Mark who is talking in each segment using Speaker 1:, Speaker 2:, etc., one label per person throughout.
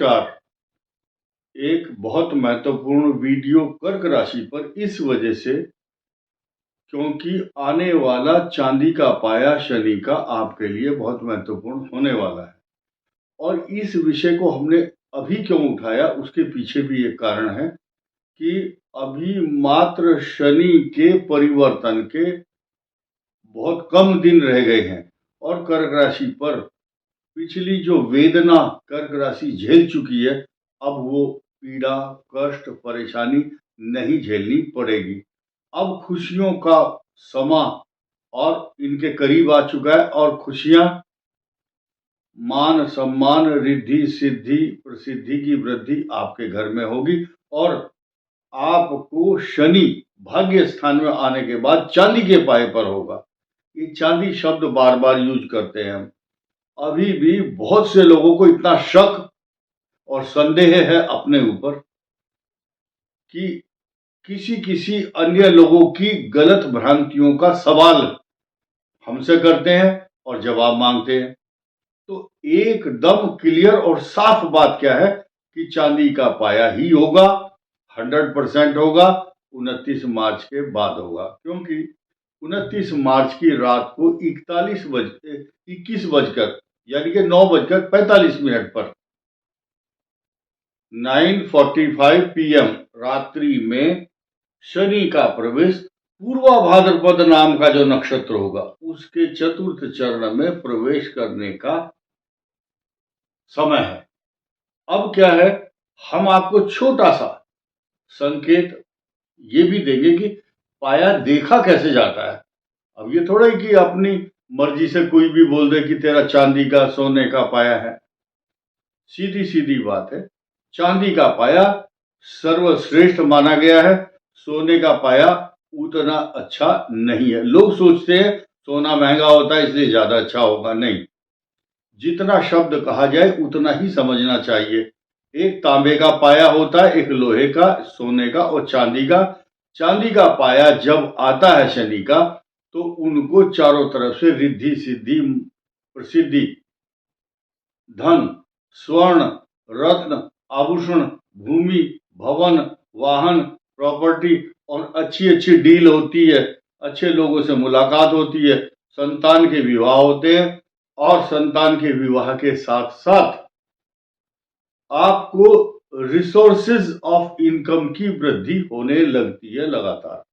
Speaker 1: नमस्कार। एक बहुत महत्वपूर्ण वीडियो कर्क राशि पर इस वजह से क्योंकि आने वाला चांदी का पाया शनि का आपके लिए बहुत महत्वपूर्ण होने वाला है। और इस विषय को हमने अभी क्यों उठाया, उसके पीछे भी एक कारण है कि अभी मात्र शनि के परिवर्तन के बहुत कम दिन रह गए हैं और कर्क राशि पर पिछली जो वेदना कर्क राशि झेल चुकी है, अब वो पीड़ा, कष्ट, परेशानी नहीं झेलनी पड़ेगी। अब खुशियों का समा और इनके करीब आ चुका है और खुशियां, मान सम्मान, रिद्धि सिद्धि, प्रसिद्धि की वृद्धि आपके घर में होगी। और आपको शनि भाग्य स्थान में आने के बाद चांदी के पाए पर होगा। ये चांदी शब्द बार बार यूज करते हैं हम। अभी भी बहुत से लोगों को इतना शक और संदेह है अपने ऊपर कि किसी किसी अन्य लोगों की गलत भ्रांतियों का सवाल हमसे करते हैं और जवाब मांगते हैं। तो एकदम क्लियर और साफ बात क्या है कि चांदी का पाया ही होगा, 100% होगा, 29 मार्च के बाद होगा। क्योंकि 29 मार्च की रात को 21 बजकर यानी कि 9:45 पर 9:45 PM रात्रि में शनि का प्रवेश पूर्वा भाद्रपद नाम का जो नक्षत्र होगा उसके चतुर्थ चरण में प्रवेश करने का समय है। अब क्या है, हम आपको छोटा सा संकेत ये भी देंगे कि पाया देखा कैसे जाता है। अब ये थोड़ा ही कि अपनी मर्जी से कोई भी बोल दे कि तेरा चांदी का सोने का पाया है। सीधी सीधी बात है, चांदी का पाया सर्वश्रेष्ठ माना गया है, सोने का पाया उतना अच्छा नहीं है। लोग सोचते हैं सोना महंगा होता है इसलिए ज्यादा अच्छा होगा, नहीं। जितना शब्द कहा जाए उतना ही समझना चाहिए। एक तांबे का पाया होता है, एक लोहे का, सोने का और चांदी का। चांदी का पाया जब आता है शनि का तो उनको चारों तरफ से रिद्धि सिद्धि, प्रसिद्धि, धन, स्वर्ण, रत्न, आभूषण, भूमि, भवन, वाहन, प्रॉपर्टी और अच्छी अच्छी डील होती है, अच्छे लोगों से मुलाकात होती है, संतान के विवाह होते हैं और संतान के विवाह के साथ साथ आपको रिसोर्सेज ऑफ इनकम की वृद्धि होने लगती है लगातार।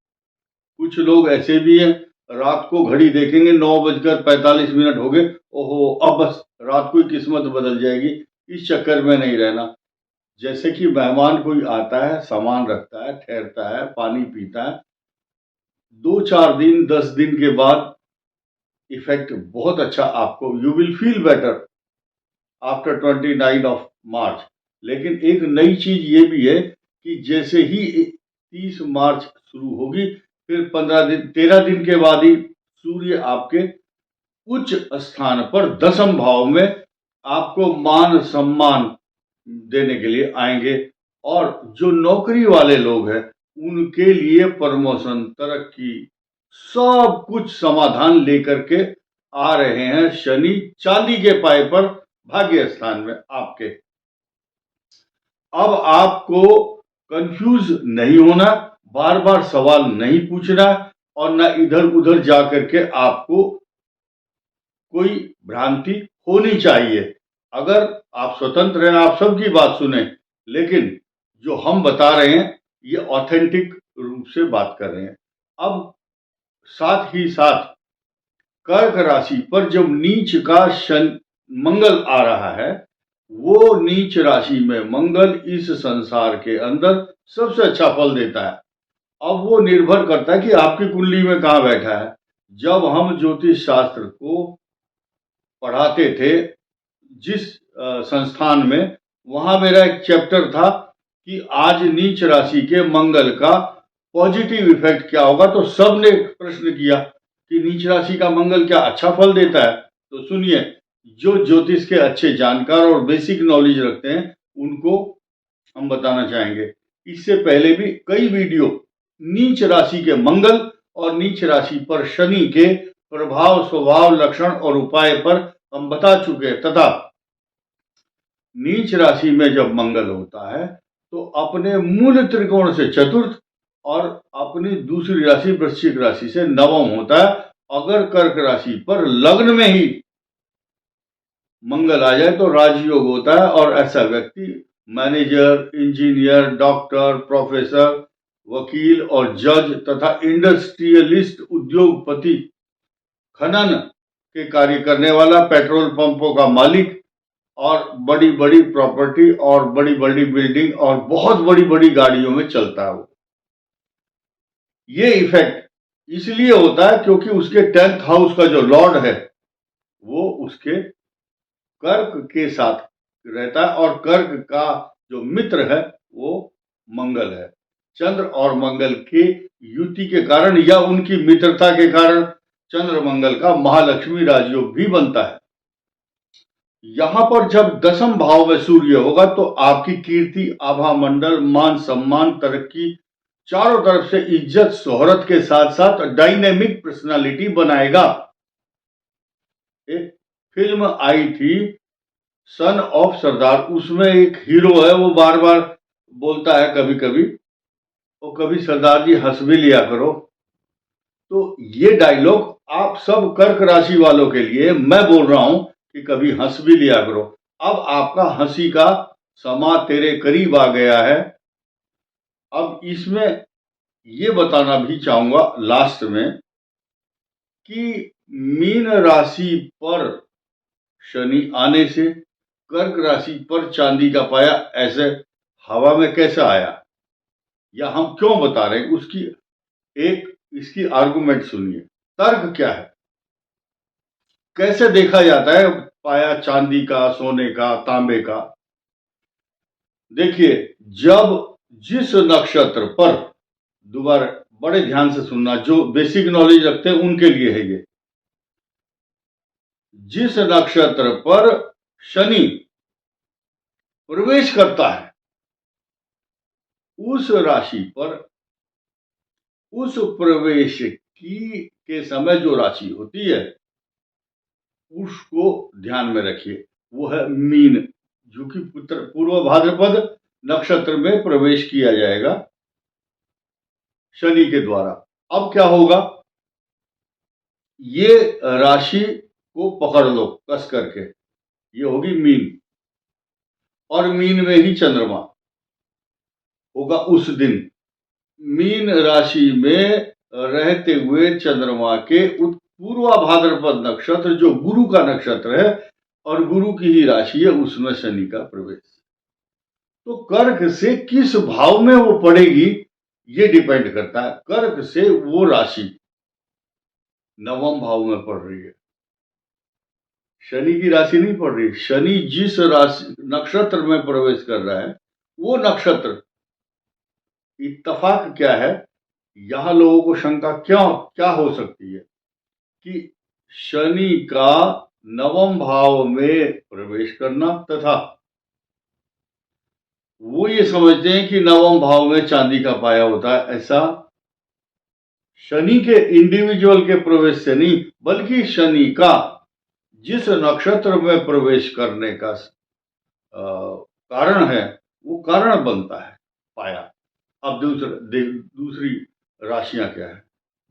Speaker 1: कुछ लोग ऐसे भी हैं, रात को घड़ी देखेंगे 9:45 हो गए, ओहो अब बस रात को ही किस्मत बदल जाएगी, इस चक्कर में नहीं रहना। जैसे कि मेहमान कोई आता है, सामान रखता है, ठहरता है, पानी पीता है, 2-4 दिन 10 दिन के बाद इफेक्ट बहुत अच्छा आपको, you will feel better after 29 मार्च। लेकिन एक नई चीज ये भी है कि जैसे ही 30 मार्च शुरू होगी फिर 13 दिन के बाद ही सूर्य आपके उच्च स्थान पर 10th भाव में आपको मान सम्मान देने के लिए आएंगे। और जो नौकरी वाले लोग हैं उनके लिए प्रमोशन, तरक्की, सब कुछ समाधान लेकर के आ रहे हैं शनि चांदी के पाए पर भाग्य स्थान में आपके। अब आपको कंफ्यूज नहीं होना, बार बार सवाल नहीं पूछना और ना इधर उधर जाकर के आपको कोई भ्रांति होनी चाहिए। अगर आप स्वतंत्र हैं, आप सबकी बात सुने, लेकिन जो हम बता रहे हैं ये ऑथेंटिक रूप से बात कर रहे हैं। अब साथ ही साथ कर्क राशि पर जब नीच का मंगल आ रहा है, वो नीच राशि में मंगल इस संसार के अंदर सबसे अच्छा फल देता है। अब वो निर्भर करता है कि आपकी कुंडली में कहां बैठा है। जब हम ज्योतिष शास्त्र को पढ़ाते थे जिस संस्थान में, वहां मेरा एक चैप्टर था कि आज नीच राशि के मंगल का पॉजिटिव इफेक्ट क्या होगा। तो सबने प्रश्न किया कि नीच राशि का मंगल क्या अच्छा फल देता है। तो सुनिए, जो ज्योतिष के अच्छे जानकार और बेसिक नॉलेज रखते हैं उनको हम बताना चाहेंगे। इससे पहले भी कई वीडियो नीच राशि के मंगल और नीच राशि पर शनि के प्रभाव, स्वभाव, लक्षण और उपाय पर हम बता चुके हैं। तथा नीच राशि में जब मंगल होता है तो अपने मूल त्रिकोण से चतुर्थ और अपनी दूसरी राशि वृश्चिक राशि से नवम होता है। अगर कर्क राशि पर लग्न में ही मंगल आ जाए तो राजयोग होता है और ऐसा व्यक्ति मैनेजर, इंजीनियर, डॉक्टर, प्रोफेसर, वकील और जज तथा इंडस्ट्रियलिस्ट, उद्योगपति, खनन के कार्य करने वाला, पेट्रोल पंपों का मालिक और बड़ी बड़ी प्रॉपर्टी और बड़ी बड़ी बिल्डिंग और बहुत बड़ी बड़ी गाड़ियों में चलता है। वो ये इफेक्ट इसलिए होता है क्योंकि उसके 10th हाउस का जो लॉर्ड है वो उसके कर्क के साथ रहता है और कर्क का जो मित्र है वो मंगल है। चंद्र और मंगल के युति के कारण या उनकी मित्रता के कारण चंद्र मंगल का महालक्ष्मी राजयोग भी बनता है। यहां पर जब 10th भाव में सूर्य होगा तो आपकी कीर्ति, आभा मंडल, मान सम्मान, तरक्की, चारों तरफ से इज्जत शोहरत के साथ साथ डायनेमिक पर्सनालिटी बनाएगा। एक फिल्म आई थी सन ऑफ सरदार, उसमें एक हीरो है वो बार बार बोलता है कभी कभी, वो कभी सरदार जी हंस भी लिया करो। तो ये डायलॉग आप सब कर्क राशि वालों के लिए मैं बोल रहा हूं कि कभी हंस भी लिया करो। अब आपका हंसी का समा तेरे करीब आ गया है। अब इसमें ये बताना भी चाहूंगा लास्ट में कि मीन राशि पर शनि आने से कर्क राशि पर चांदी का पाया ऐसे हवा में कैसे आया या हम क्यों बता रहे हैं, उसकी एक इसकी आर्गुमेंट सुनिए। तर्क क्या है, कैसे देखा जाता है पाया चांदी का, सोने का, तांबे का। देखिए, जब जिस नक्षत्र पर, दोबारा बड़े ध्यान से सुनना, जो बेसिक नॉलेज रखते हैं उनके लिए है ये, जिस नक्षत्र पर शनि प्रवेश करता है उस राशि पर उस प्रवेश की के समय जो राशि होती है उसको ध्यान में रखिए, वो है मीन, जो कि पूर्व भाद्रपद नक्षत्र में प्रवेश किया जाएगा शनि के द्वारा। अब क्या होगा, ये राशि को पकड़ लो कस करके, ये होगी मीन और मीन में ही चंद्रमा होगा उस दिन। मीन राशि में रहते हुए चंद्रमा के पूर्वा भाद्रपद नक्षत्र जो गुरु का नक्षत्र है और गुरु की ही राशि है, उसमें शनि का प्रवेश। तो कर्क से किस भाव में वो पड़ेगी ये डिपेंड करता है। कर्क से वो राशि नवम भाव में पड़ रही है, शनि की राशि नहीं पड़ रही। शनि जिस राशि नक्षत्र में प्रवेश कर रहा है वो नक्षत्र, इत्तफाक क्या है, यहां लोगों को शंका क्या हो सकती है कि शनि का नवम भाव में प्रवेश करना तथा वो ये समझते हैं कि नवम भाव में चांदी का पाया होता है। ऐसा शनि के इंडिविजुअल के प्रवेश से नहीं, बल्कि शनि का जिस नक्षत्र में प्रवेश करने का कारण है वो कारण बनता है पाया। अब दूसरी राशियां क्या है,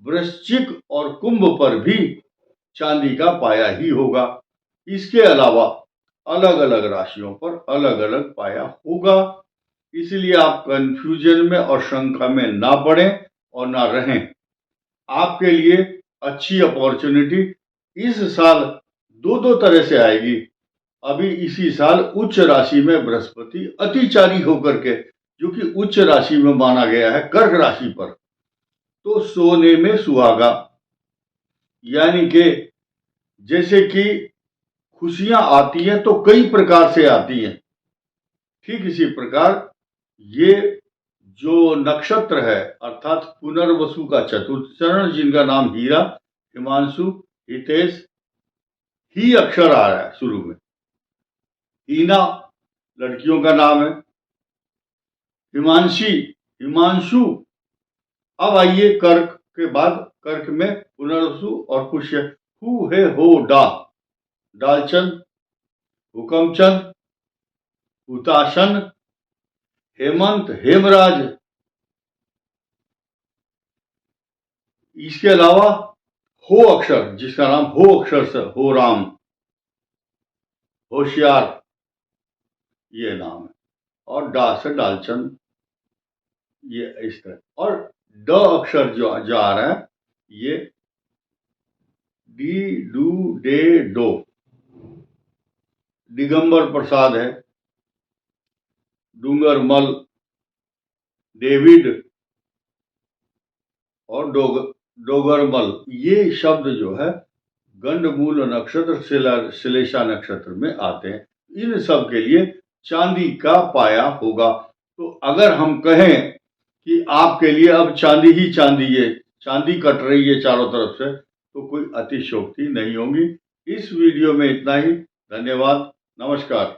Speaker 1: वृश्चिक और कुंभ पर भी चांदी का पाया ही होगा। इसके अलावा अलग अलग राशियों पर अलग अलग पाया होगा। इसलिए आप कंफ्यूजन में और शंका में ना पड़ें और ना रहें। आपके लिए अच्छी अपॉर्चुनिटी इस साल दो तरह से आएगी। अभी इसी साल उच्च राशि में बृहस्पति अतिचारी होकर के, जो कि उच्च राशि में माना गया है कर्क राशि पर, तो सोने में सुहागा, यानी कि जैसे कि खुशियां आती हैं तो कई प्रकार से आती हैं, ठीक इसी प्रकार ये जो नक्षत्र है अर्थात पुनर्वसु का चतुर्थ चरण, जिनका नाम हीरा, हिमांशु, हितेश, ही अक्षर आ रहा है शुरू में, हीना लड़कियों का नाम है, हिमांशी, हिमांशु। अब आइए कर्क के बाद, कर्क में पुनर्वसु और पुष्य, हु है हो डा, डालचंद, हुकमचंद, हुताशन, हेमंत, हेमराज। इसके अलावा हो अक्षर, जिसका नाम हो अक्षर से हो राम, होशियार, ये नाम है। और डा से डालचंद, ये इस तरह। और ड अक्षर जो आ रहा है, ये डी, डू, डे, डो, दिगंबर प्रसाद है, डूंगर मल, डेविड और डोगरमल। ये शब्द जो है गंडमूल नक्षत्र, श्लेषा नक्षत्र में आते हैं। इन सब के लिए चांदी का पाया होगा। तो अगर हम कहें कि आपके लिए अब चांदी ही चांदी है, चांदी कट रही है चारों तरफ से, तो कोई अतिशयोक्ति नहीं होगी। इस वीडियो में इतना ही। धन्यवाद, नमस्कार।